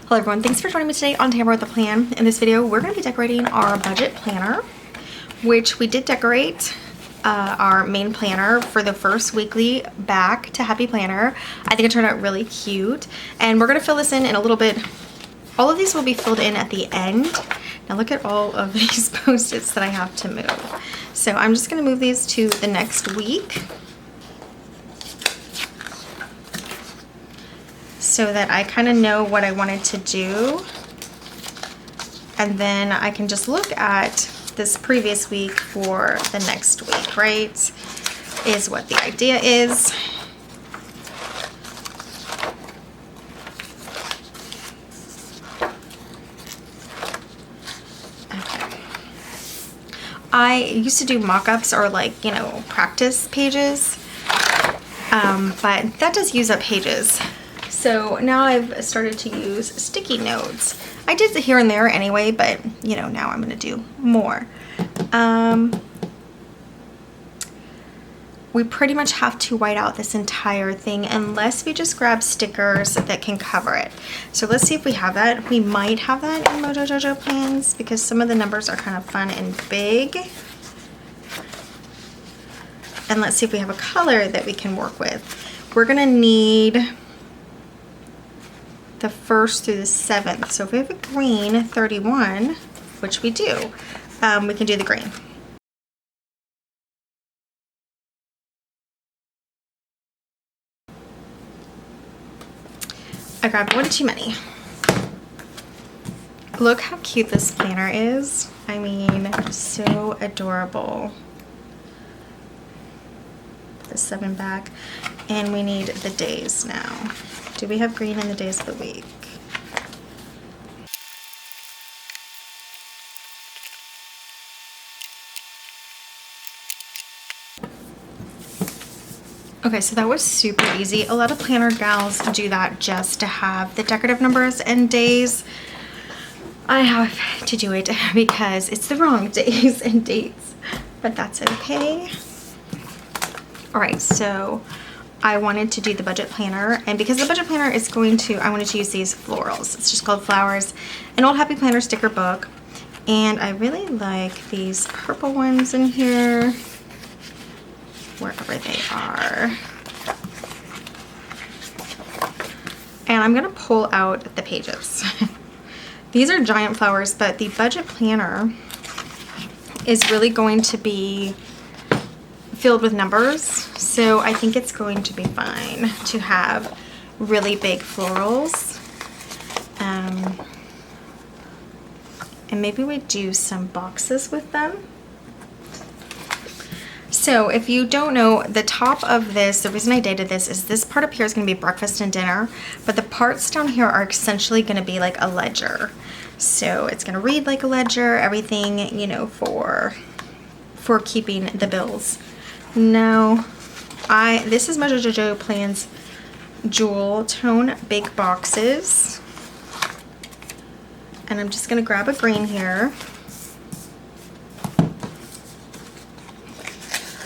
Hello everyone, thanks for joining me today on Tamara with a Plan. In this video, we're going to be decorating our budget planner, which we did decorate our main planner for the first weekly back to Happy Planner. I think it turned out really cute, and we're going to fill this in a little bit. All of these will be filled in at the end. Now look at all of these Post-its that I have to move. So I'm just going to move these to the next week, so that I kind of know what I wanted to do, and then I can just look at this previous week for the next week, right? Is what the idea is. Okay. I used to do mock-ups or like, you know, practice pages, but that does use up pages. So now I've started to use sticky notes. I did it here and there anyway, but you know, now I'm going to do more. We pretty much have to white out this entire thing unless we just grab stickers that can cover it. So let's see if we have that. We might have that in Mojo Jojo plans because some of the numbers are kind of fun and big. And let's see if we have a color that we can work with. We're going to need the 1st through the 7th. So if we have a green 31, which we do, we can do the green. I grabbed one too many. Look how cute this planner is. I mean, so adorable. The 7 back, and we need the days now. Do we have green in the days of the week? Okay, so that was super easy. A lot of planner gals do that just to have the decorative numbers and days. I have to do it because it's the wrong days and dates, but that's okay. All right, so I wanted to do the budget planner, and because the budget planner is going to, I wanted to use these florals. It's just called Flowers, an old Happy Planner sticker book, and I really like these purple ones in here, wherever they are. And I'm gonna pull out the pages. These are giant flowers, but the budget planner is really going to be filled with numbers, so I think it's going to be fine to have really big florals, and maybe we do some boxes with them. So if you don't know, the top of this, the reason I dated this is this part up here is going to be breakfast and dinner, but the parts down here are essentially going to be like a ledger. So it's going to read like a ledger, everything, you know, for keeping the bills. Now, this is Mojo Jojo Plans Jewel Tone Big Boxes. And I'm just going to grab a green here.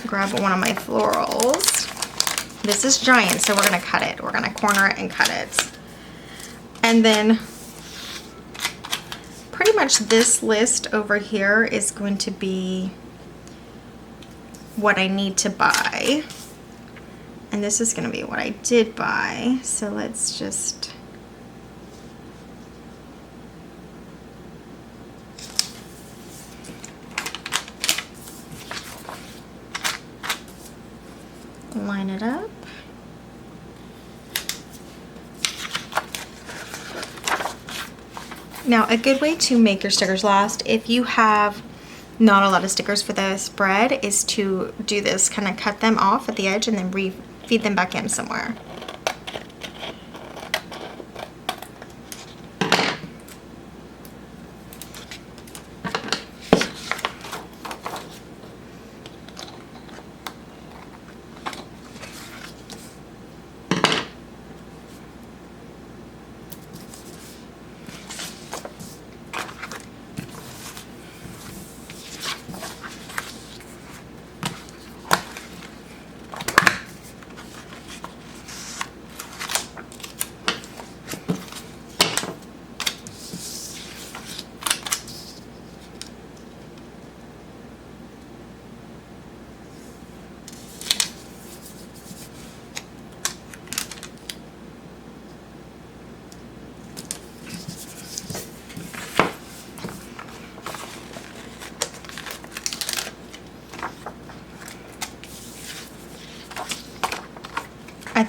Grab one of my florals. This is giant, so we're going to cut it. We're going to corner it and cut it. And then pretty much this list over here is going to be what I need to buy, and this is going to be what I did buy. So let's just line it up. Now, a good way to make your stickers last, if you have not a lot of stickers for the spread, is to do this, kind of cut them off at the edge and then feed them back in somewhere.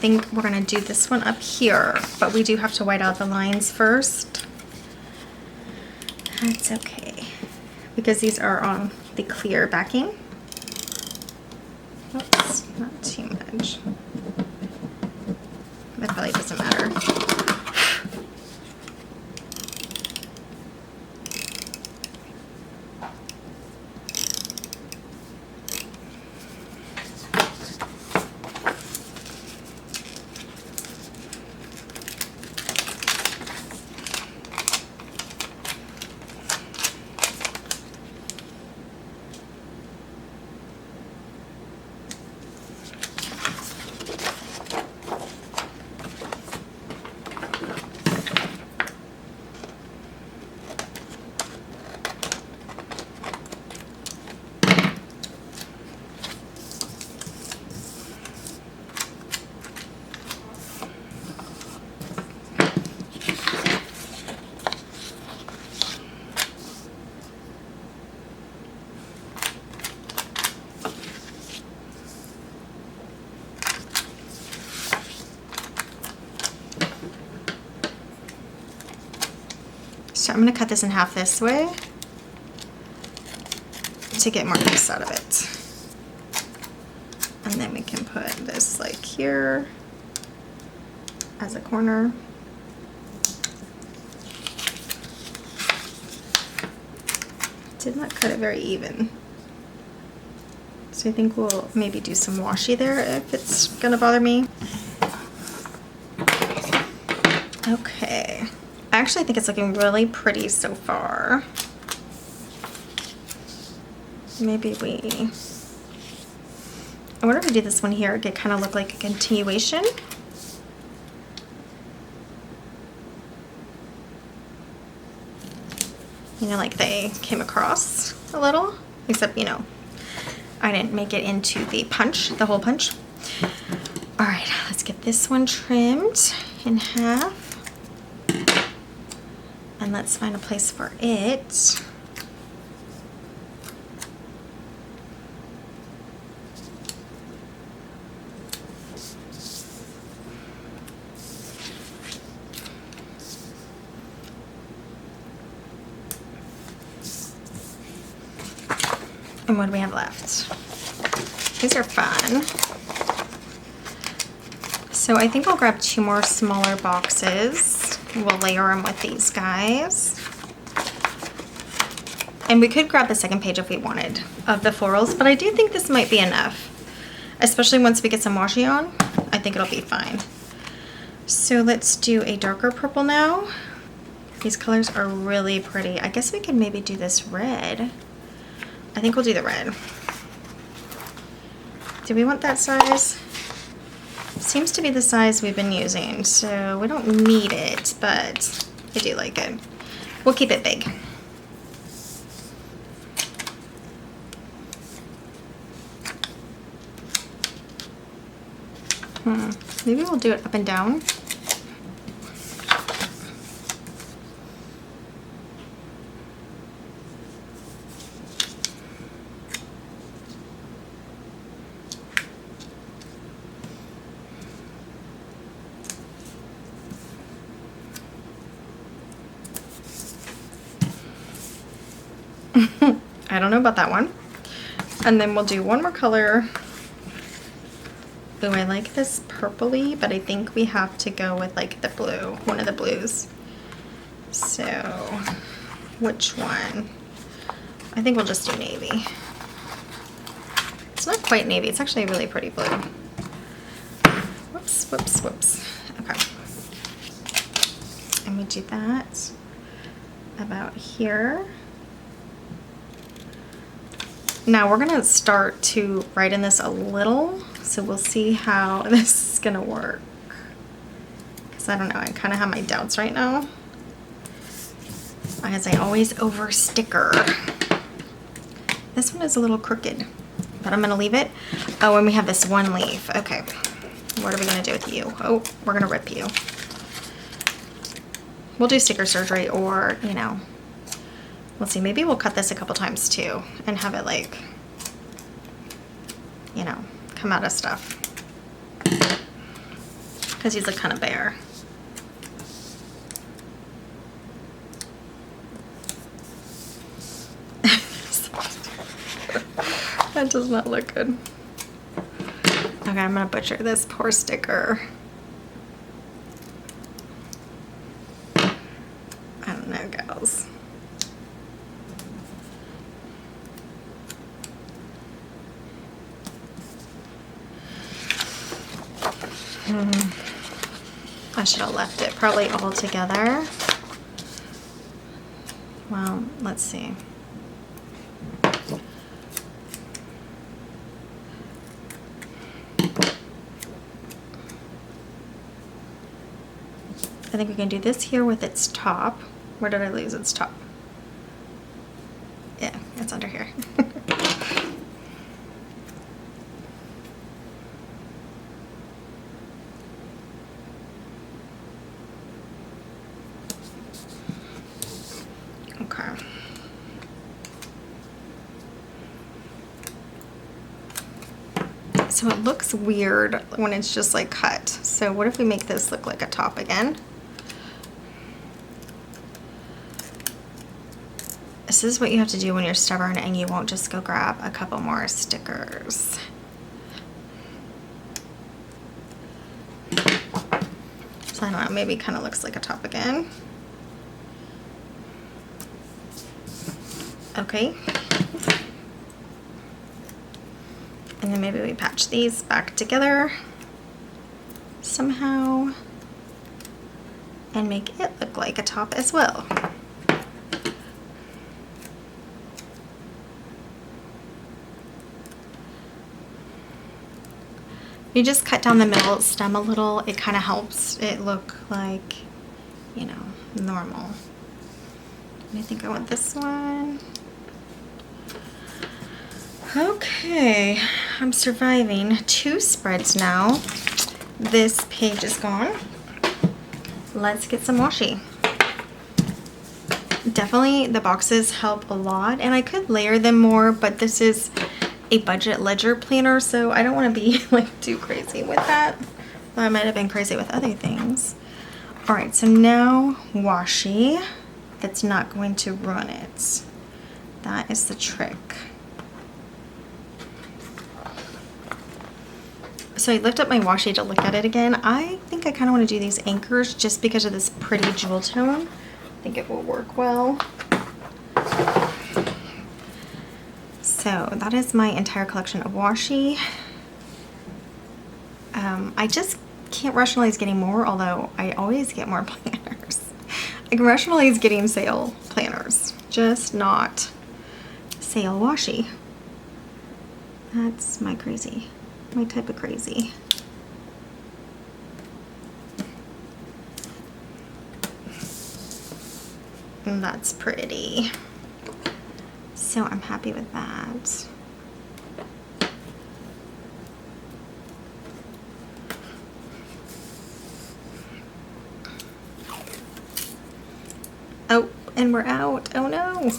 think we're gonna do this one up here, but we do have to white out the lines first. That's okay, because these are on the clear backing. Oops, not too much. That probably doesn't matter. So I'm going to cut this in half this way to get more piece out of it. And then we can put this like here as a corner. Did not cut it very even. So I think we'll maybe do some washi there if it's going to bother me. Okay. I actually think it's looking really pretty so far. Maybe I wonder if we do this one here, it could kind of look like a continuation. You know, like they came across a little, except, you know, I didn't make it into the punch, the hole punch. All right, let's get this one trimmed in half. And let's find a place for it. And what do we have left? These are fun. So I think I'll grab 2 more smaller boxes. We'll layer them with these guys. And we could grab the second page if we wanted of the florals, but I do think this might be enough. Especially once we get some washi on, I think it'll be fine. So let's do a darker purple now. These colors are really pretty. I guess we could maybe do this red. I think we'll do the red. Do we want that size? Seems to be the size we've been using, so we don't need it, but I do like it. We'll keep it big. Maybe we'll do it up and down. I don't know about that one. And then we'll do one more color. Ooh, I like this purpley, but I think we have to go with like the blue, one of the blues. So, which one? I think we'll just do navy. It's not quite navy, it's actually a really pretty blue. Whoops, whoops, whoops. Okay. And we do that about here. Now we're gonna start to write in this a little, so we'll see how this is gonna work. Because I don't know, I kind of have my doubts right now. As I always over sticker. This one is a little crooked, but I'm gonna leave it. Oh, and we have this one leaf. Okay, what are we gonna do with you? Oh, we're gonna rip you. We'll do sticker surgery, or, you know, we'll see, maybe we'll cut this a couple times too and have it like, you know, come out of stuff. because he's a kind of bear. That does not look good. Okay, I'm gonna butcher this poor sticker. I don't know, gals. I should have left it probably all together. Well, let's see. I think we can do this here with its top. Where did I lose its top? Yeah, it's under here. Okay. So it looks weird when it's just like cut. So what if we make this look like a top again? This is what you have to do when you're stubborn and you won't just go grab a couple more stickers. So I don't know, maybe kind of looks like a top again. Okay. And then maybe we patch these back together somehow and make it look like a top as well. You just cut down the middle stem a little. It kind of helps it look like, you know, normal. And I think I want this one. Okay, I'm surviving 2 spreads now. This page is gone. Let's get some washi. Definitely the boxes help a lot, and I could layer them more, but this is a budget ledger planner, so I don't want to be like too crazy with that. Though I might have been crazy with other things. All right, so now washi that's not going to ruin it. That is the trick. So I lift up my washi to look at it again. I think I kind of want to do these anchors just because of this pretty jewel tone. I think it will work well. So that is my entire collection of washi. I just can't rationalize getting more, although I always get more planners. I can rationalize getting sale planners, just not sale washi. That's my crazy, my type of crazy. And that's pretty. So I'm happy with that. Oh, and we're out. Oh no.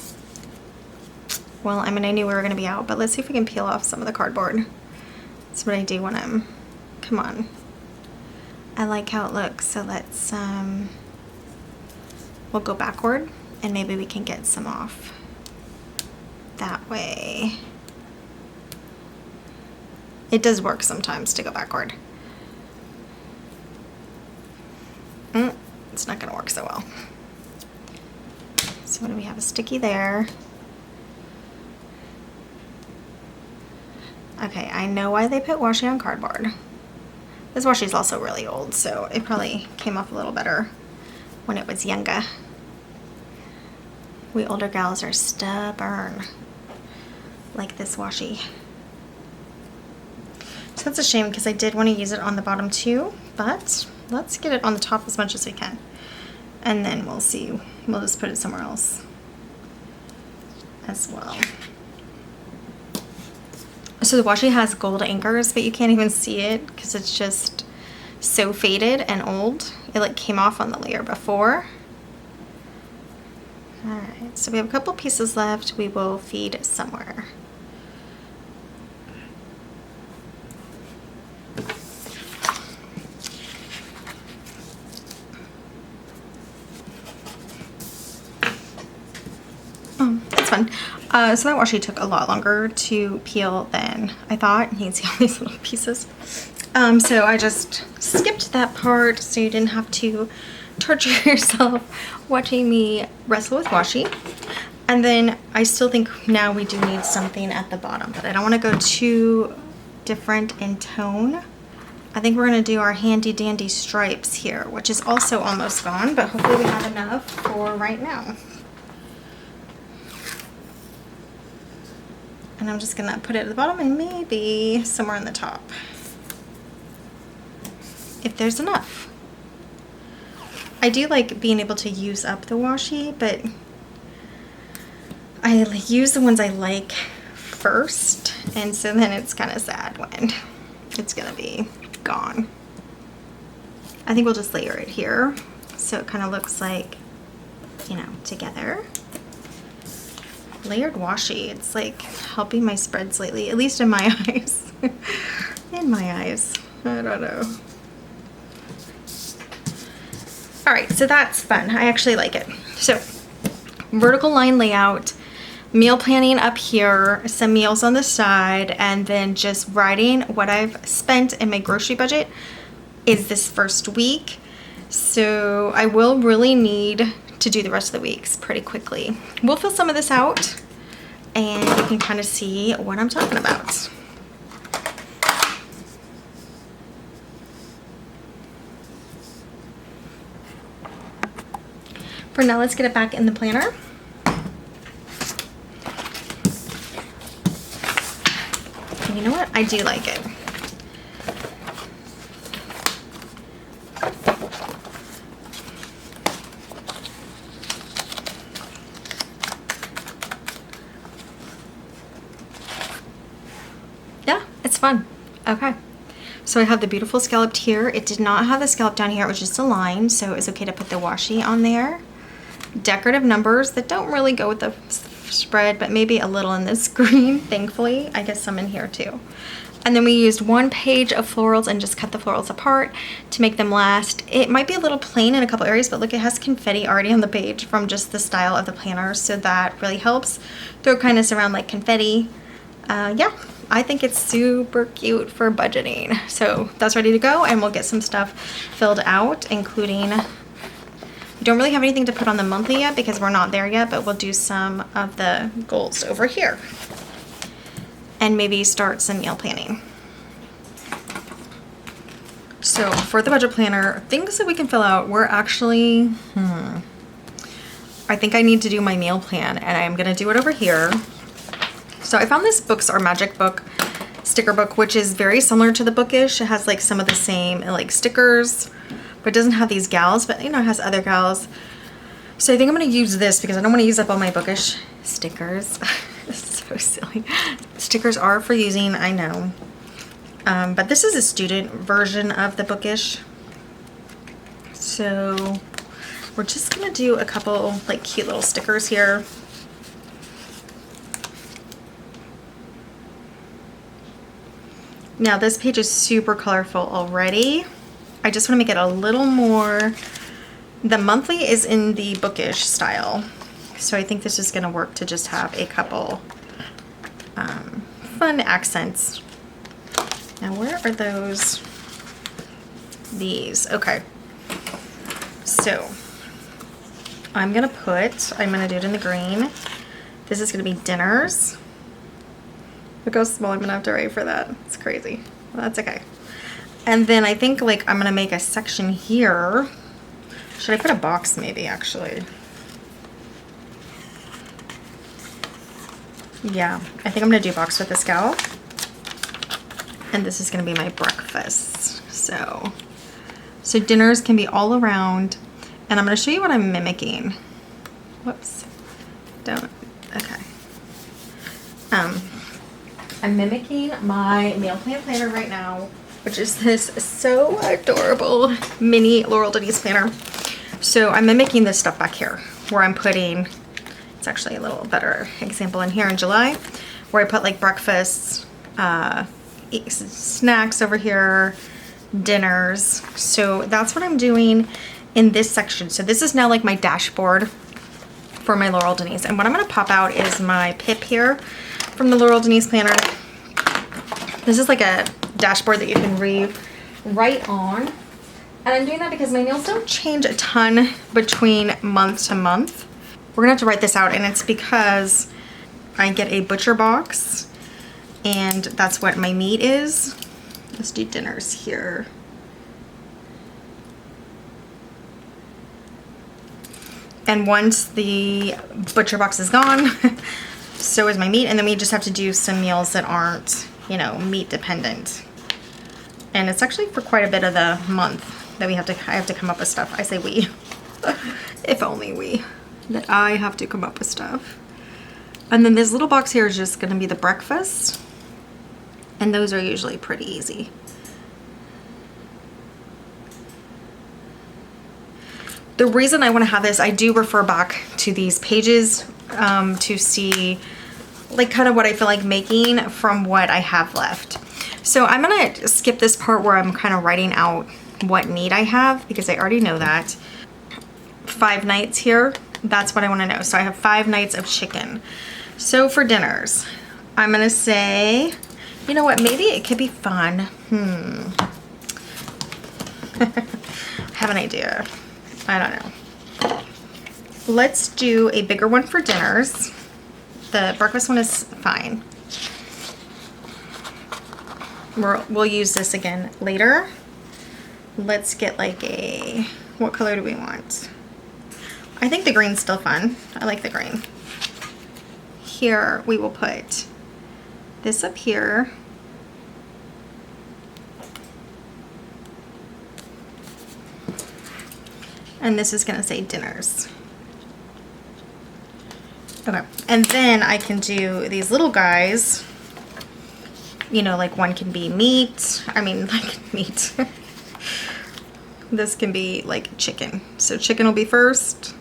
Well, I mean, I knew we were going to be out, but let's see if we can peel off some of the cardboard. That's what I do when I'm, come on. I like how it looks, so let's, we'll go backward and maybe we can get some off that way. It does work sometimes to go backward. It's not going to work so well. So what do we have? A sticky there. Okay, I know why they put washi on cardboard. This washi is also really old, so it probably came off a little better when it was younger. We older gals are stubborn, like this washi. So that's a shame because I did want to use it on the bottom too, but let's get it on the top as much as we can. And then we'll see, we'll just put it somewhere else as well. So the washi has gold anchors, but you can't even see it because it's just so faded and old. It like came off on the layer before. Alright, so we have a couple pieces left. We will feed somewhere. fun. So that washi took a lot longer to peel than I thought. You can see all these little pieces. So I just skipped that part so you didn't have to torture yourself watching me wrestle with washi. And then I still think now we do need something at the bottom, but I don't want to go too different in tone. I think we're going to do our handy dandy stripes here, which is also almost gone, but hopefully we have enough for right now. And I'm just going to put it at the bottom and maybe somewhere on the top, if there's enough. I do like being able to use up the washi, but I use the ones I like first, and so then it's kind of sad when it's gonna be gone. I think we'll just layer it here so it kind of looks like, you know, together. Layered washi, it's like helping my spreads lately, at least in my eyes. In my eyes, I don't know. All right, so that's fun. I actually like it. So vertical line layout, meal planning up here, some meals on the side, and then just writing what I've spent in my grocery budget is this first week. So I will really need to do the rest of the weeks pretty quickly. We'll fill some of this out and you can kind of see what I'm talking about. For now, let's get it back in the planner. And you know what? I do like it. Yeah, it's fun. Okay. So I have the beautiful scalloped here. It did not have the scallop down here. It was just a line, so it was okay to put the washi on there. Decorative numbers that don't really go with the spread, but maybe a little in this green, thankfully. I guess some in here too. And then we used 1 page of florals and just cut the florals apart to make them last. It might be a little plain in a couple areas, but look, it has confetti already on the page from just the style of the planner, so that really helps throw kindness around like confetti. Yeah, I think it's super cute for budgeting. So that's ready to go, and we'll get some stuff filled out, including, we don't really have anything to put on the monthly yet because we're not there yet, but we'll do some of the goals over here and maybe start some meal planning. So for the budget planner, things that we can fill out, we're actually, I think I need to do my meal plan, and I'm gonna do it over here. So I found this Books Are Magic book, sticker book, which is very similar to the Bookish. It has like some of the same like stickers, but it doesn't have these gals, but you know, it has other gals. So I think I'm gonna use this because I don't wanna use up all my Bookish stickers. So silly. Stickers are for using, I know. But this is a student version of the Bookish. So we're just gonna do a couple like cute little stickers here. Now this page is super colorful already. I just want to make it a little more, the monthly is in the Bookish style. So I think this is going to work to just have a couple fun accents. Now where are those? These, okay. So I'm going to do it in the green. This is going to be dinners. Look how small I'm going to have to write for that. It's crazy. Well, that's okay. And then I think like I'm gonna make a section here. Should I put a box maybe actually? Yeah, I think I'm gonna do a box with this gal. And this is gonna be my breakfast. So dinners can be all around. And I'm gonna show you what I'm mimicking. Whoops, don't, okay. I'm mimicking my meal plan planner right now, which is this so adorable mini Laurel Denise planner. So I'm mimicking this stuff back here where I'm putting, it's actually a little better example in here in July, where I put like breakfasts, snacks over here, dinners. So that's what I'm doing in this section. So this is now like my dashboard for my Laurel Denise. And what I'm going to pop out is my pip here from the Laurel Denise planner. This is like a dashboard that you can write on. And I'm doing that because my nails don't change a ton between month to month. We're gonna have to write this out, and it's because I get a butcher box and that's what my meat is. Let's do dinners here. And once the butcher box is gone, so is my meat, and then we just have to do some meals that aren't, you know, meat dependent. And it's actually for quite a bit of the month that I have to come up with stuff. I say we. If only we. That I have to come up with stuff. And then this little box here is just gonna be the breakfast. And those are usually pretty easy. The reason I want to have this, I do refer back to these pages to see like kind of what I feel like making from what I have left. So I'm gonna skip this part where I'm kind of writing out what meat I have because I already know that. 5 nights here, that's what I want to know. So I have 5 nights of chicken. So for dinners, I'm gonna say, you know what, maybe it could be fun. I have an idea. I don't know. Let's do a bigger one for dinners. The breakfast one is fine. We'll use this again later. Let's get like a, what color do we want? I think the green's still fun. I like the green. Here we will put this up here. And this is gonna say dinners. Okay, and then I can do these little guys. You know, like one can be meat. I mean, like meat. This can be like chicken. So chicken will be first.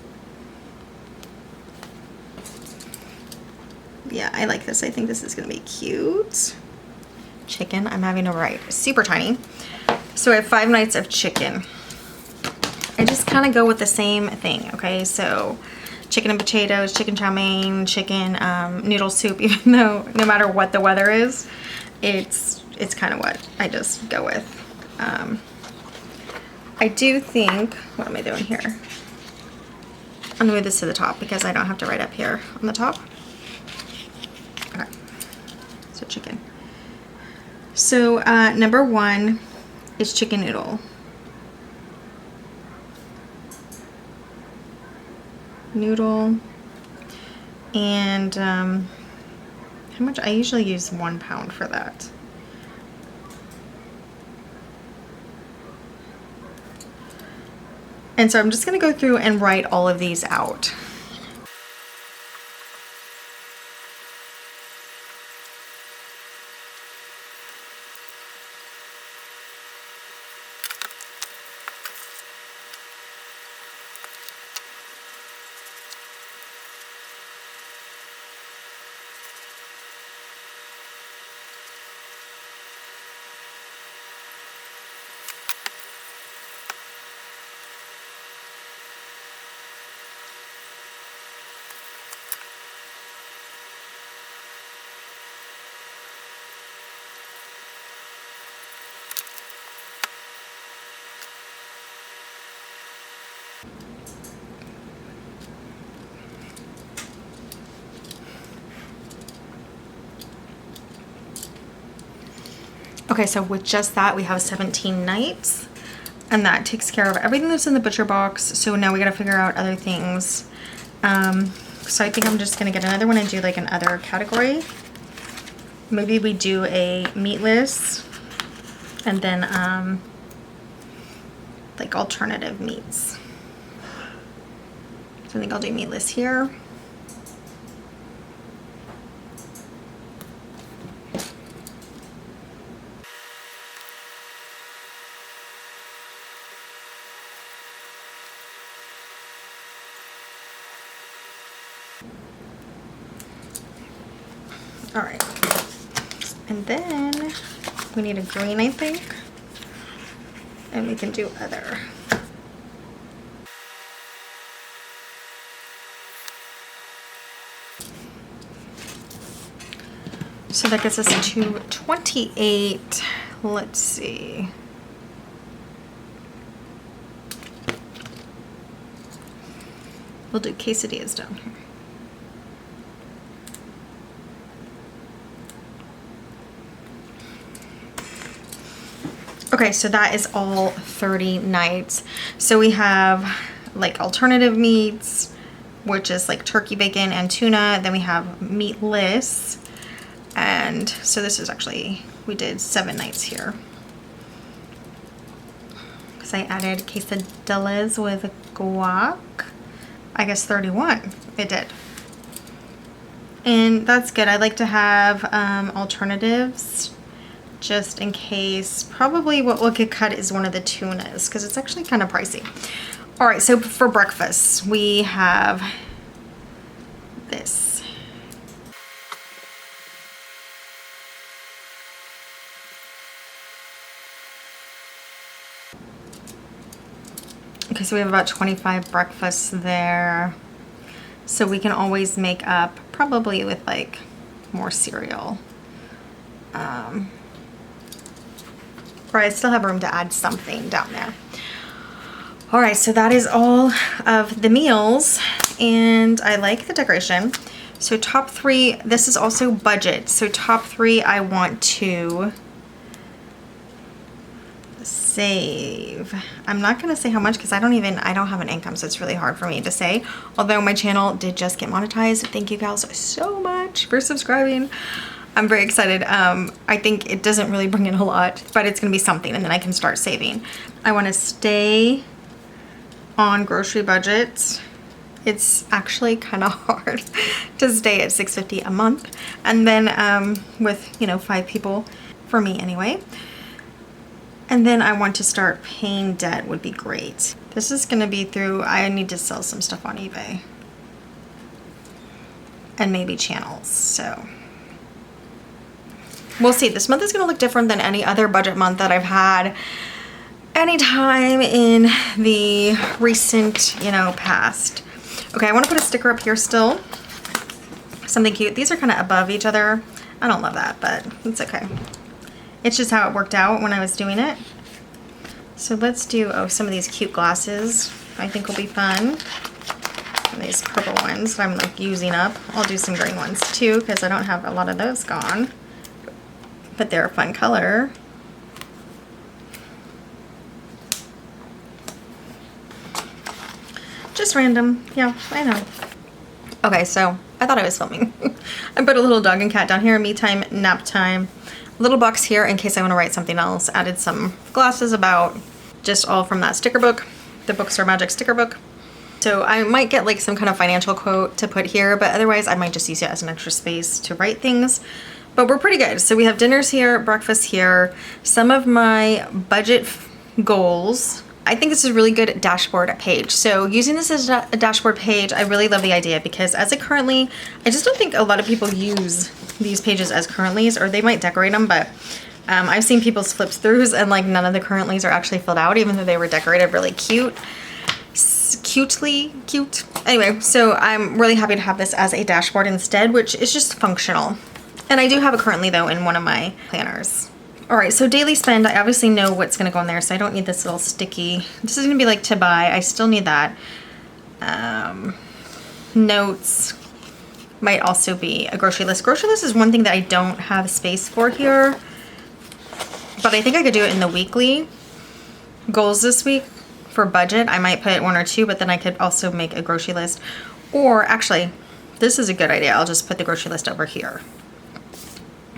Yeah, I like this. I think this is gonna be cute. Chicken, I'm having to write super tiny. So I have 5 nights of chicken. I just kind of go with the same thing, okay? So chicken and potatoes, chicken chow mein, chicken noodle soup, even though no matter what the weather is, it's kind of what I just go with. I do think, what am I doing here? I'm gonna move this to the top because I don't have to write up here on the top. Okay, so chicken. So number 1 is chicken noodle. Noodle. And how much? I usually use 1 pound for that. And so I'm just going to go through and write all of these out. Okay, so with just that, we have 17 nights, and that takes care of everything that's in the butcher box. So now we gotta figure out other things. So I think I'm just gonna get another one and do like an other category. Maybe we do a meatless, and then like alternative meats. So I think I'll do meatless here. All right, and then we need a green, I think, and we can do other. So that gets us to 28. Let's see. We'll do quesadillas down here. Okay, so that is all 30 nights. So we have like alternative meats, which is like turkey, bacon, and tuna. Then we have meatless. And so this is actually, we did 7 nights here. Because I added quesadillas with guac. I guess 31, it did. And that's good. I like to have alternatives just in case. Probably what will get cut is one of the tunas because it's actually kind of pricey. All right, so for breakfast, we have this. Okay, so we have about 25 breakfasts there. So we can always make up probably with like more cereal. Or I still have room to add something down there. All right, so that is all of the meals and I like the decoration. So top 3, this is also budget. So top 3, I want to save. I'm not gonna say how much because I don't have an income, so it's really hard for me to say. Although my channel did just get monetized. Thank you gals so much for subscribing. I'm very excited. I think it doesn't really bring in a lot, but it's gonna be something and then I can start saving. I wanna stay on grocery budgets. It's actually kind of hard to stay at $6.50 a month. And then with, you know, 5 people, for me anyway. And then I want to start paying debt would be great. This is gonna be through, I need to sell some stuff on eBay. And maybe channels, so. We'll see. This month is gonna look different than any other budget month that I've had anytime in the recent, you know, past. Okay, I wanna put a sticker up here still. Something cute. These are kind of above each other. I don't love that, but it's okay. It's just how it worked out when I was doing it. So let's do, some of these cute glasses I think will be fun. And these purple ones that I'm like using up. I'll do some green ones too because I don't have a lot of those gone. But they're a fun color. Just random, yeah, I know. Okay, so I thought I was filming. I put a little dog and cat down here, me time, nap time. Little box here in case I want to write something else. Added some glasses about, just all from that sticker book, the Bookstore Magic sticker book. So I might get like some kind of financial quote to put here, but otherwise I might just use it as an extra space to write things. But we're pretty good. So we have dinners here, breakfast here, some of my budget goals. I think this is a really good dashboard page. So using this as a dashboard page, I really love the idea because as it currently, I just don't think a lot of people use these pages as currentlies, or they might decorate them, but I've seen people's flip throughs and like none of the currentlies are actually filled out, even though they were decorated really cute. Cute. Anyway, so I'm really happy to have this as a dashboard instead, which is just functional. And I do have it currently though in one of my planners. All right, so daily spend, I obviously know what's gonna go in there, so I don't need this little sticky. This is gonna be like to buy, I still need that. Notes might also be a grocery list. Grocery list is one thing that I don't have space for here, but I think I could do it in the weekly goals this week for budget. I might put 1 or 2, but then I could also make a grocery list. Or actually, this is a good idea. I'll just put the grocery list over here,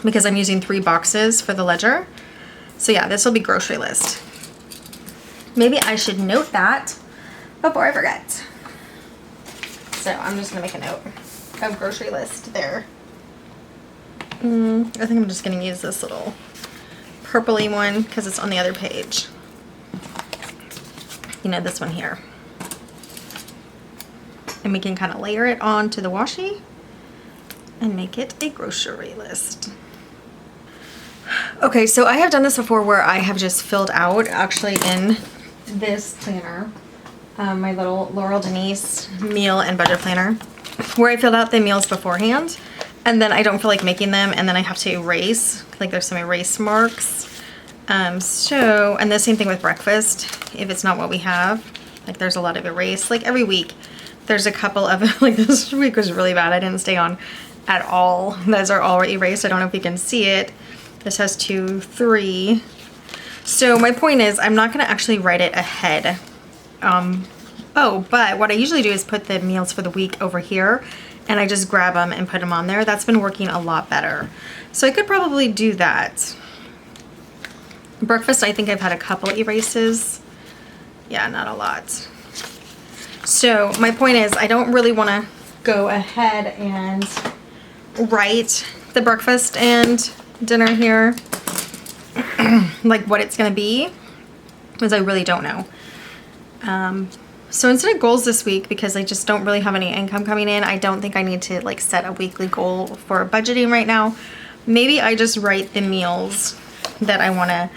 because I'm using 3 boxes for the ledger. So yeah, this will be grocery list. Maybe I should note that before I forget. So I'm just gonna make a note of grocery list there. I think I'm just gonna use this little purpley one because it's on the other page. You know, this one here. And we can kind of layer it onto the washi and make it a grocery list. Okay, so I have done this before where I have just filled out, actually in this planner, my little Laurel Denise meal and budget planner, where I filled out the meals beforehand and then I don't feel like making them, and then I have to erase, like there's some erase marks. And the same thing with breakfast, if it's not what we have, like there's a lot of erase, like every week there's a couple of, like this week was really bad, I didn't stay on at all. Those are all erased. I don't know if you can see it. This has 2, 3. So my point is, I'm not gonna actually write it ahead. But what I usually do is put the meals for the week over here, and I just grab them and put them on there. That's been working a lot better. So I could probably do that. Breakfast, I think I've had a couple erases. Yeah, not a lot. So my point is, I don't really want to go ahead and write the breakfast and dinner here, like what it's going to be, because I really don't know. So instead of goals this week, because I just don't really have any income coming in, I don't think I need to like set a weekly goal for budgeting right now. Maybe I just write the meals that I want to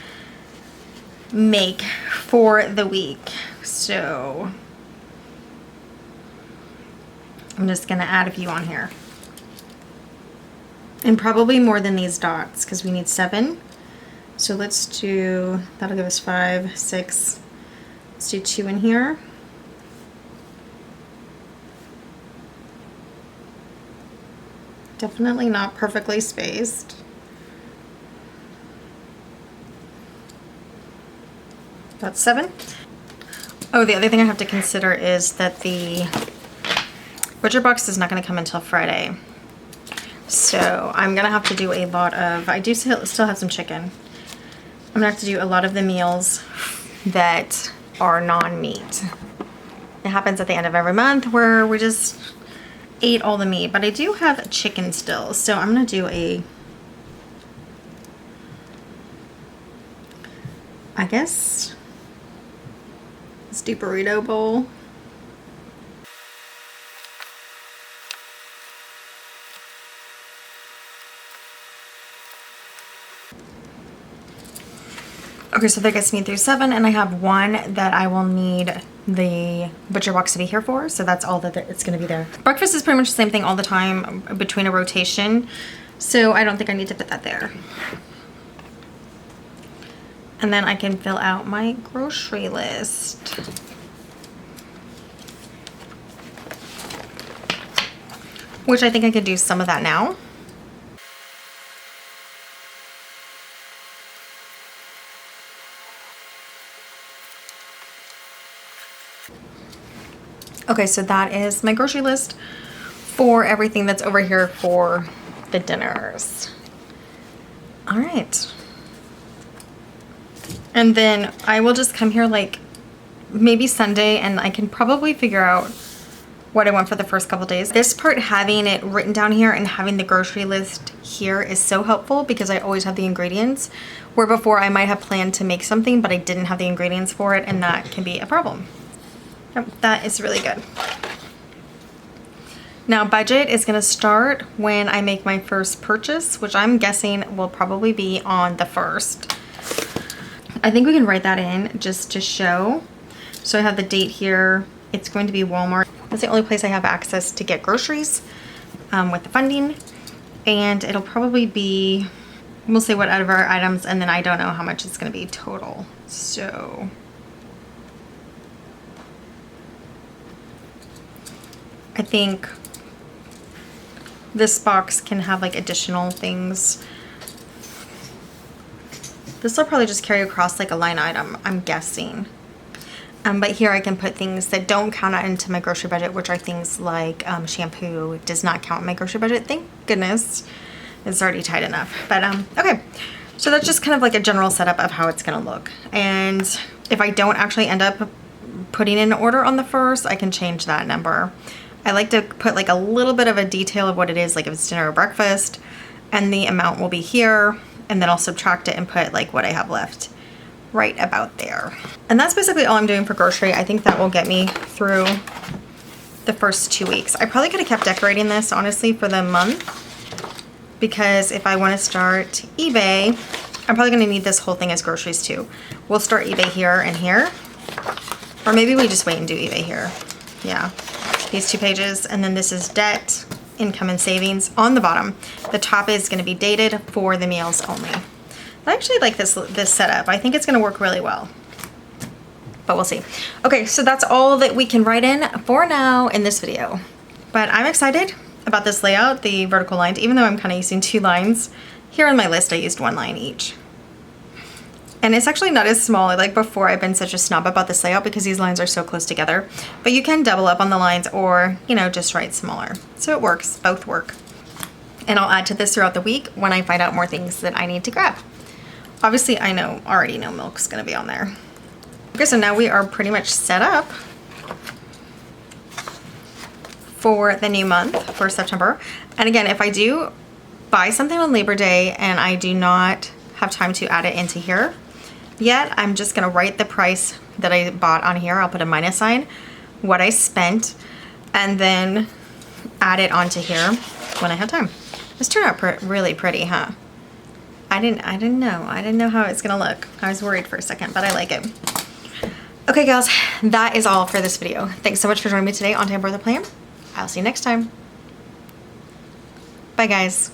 make for the week. So I'm just going to add a few on here. And probably more than these dots, because we need 7. So let's do, that'll give us 5, 6. Let's do 2 in here. Definitely not perfectly spaced. That's 7. Oh, the other thing I have to consider is that the butcher box is not going to come until Friday. So I'm going to have to do a lot of, I do still have some chicken. I'm going to have to do a lot of the meals that are non-meat. It happens at the end of every month where we just ate all the meat, but I do have chicken still. So I'm going to do a, I guess, let's do burrito bowl. Okay, so that gets me through 7, and I have 1 that I will need the butcher box to be here for, so that's all that it's going to be there. Breakfast is pretty much the same thing all the time between a rotation, so I don't think I need to put that there. And then I can fill out my grocery list. Which I think I could do some of that now. Okay, so that is my grocery list for everything that's over here for the dinners. All right. And then I will just come here like maybe Sunday, and I can probably figure out what I want for the first couple days. This part, having it written down here and having the grocery list here, is so helpful because I always have the ingredients, where before I might have planned to make something but I didn't have the ingredients for it, and that can be a problem. That is really good. Now budget is going to start when I make my first purchase, which I'm guessing will probably be on the 1st. I think we can write that in just to show. So I have the date here. It's going to be Walmart. That's the only place I have access to get groceries with the funding. And it'll probably be, we'll say whatever items, and then I don't know how much it's going to be total. So I think this box can have like additional things. This will probably just carry across like a line item, I'm guessing. But here I can put things that don't count into my grocery budget, which are things like shampoo. It does not count in my grocery budget, thank goodness. It's already tight enough. But okay, so that's just kind of like a general setup of how it's gonna look. And if I don't actually end up putting in an order on the 1st, I can change that number. I like to put like a little bit of a detail of what it is, like if it's dinner or breakfast, and the amount will be here, and then I'll subtract it and put like what I have left right about there. And that's basically all I'm doing for grocery. I think that will get me through the first 2 weeks. I probably could have kept decorating this honestly for the month, because if I want to start eBay, I'm probably going to need this whole thing as groceries too. We'll start eBay here and here, or maybe we just wait and do eBay here. Yeah, these 2 pages, and then this is debt, income and savings on the bottom. The top is going to be dated for the meals only. I actually like this setup. I think it's going to work really well, but we'll see. Okay, so that's all that we can write in for now in this video. But I'm excited about this layout, the vertical lines, even though I'm kind of using 2 lines. Here on my list, I used 1 line each. And it's actually not as small. Like before, I've been such a snob about this layout because these lines are so close together. But you can double up on the lines or, you know, just write smaller. So it works, both work. And I'll add to this throughout the week when I find out more things that I need to grab. Obviously, I already know milk's gonna be on there. Okay, so now we are pretty much set up for the new month, for September. And again, if I do buy something on Labor Day and I do not have time to add it into here yet, I'm just gonna write the price that I bought on here. I'll put a minus sign, what I spent, and then add it onto here when I have time. This turned out really pretty, huh? I didn't know how it's gonna look. I was worried for a second, but I like it. Okay, gals, that is all for this video. Thanks so much for joining me today on Time for the Plan. I'll see you next time. Bye, guys.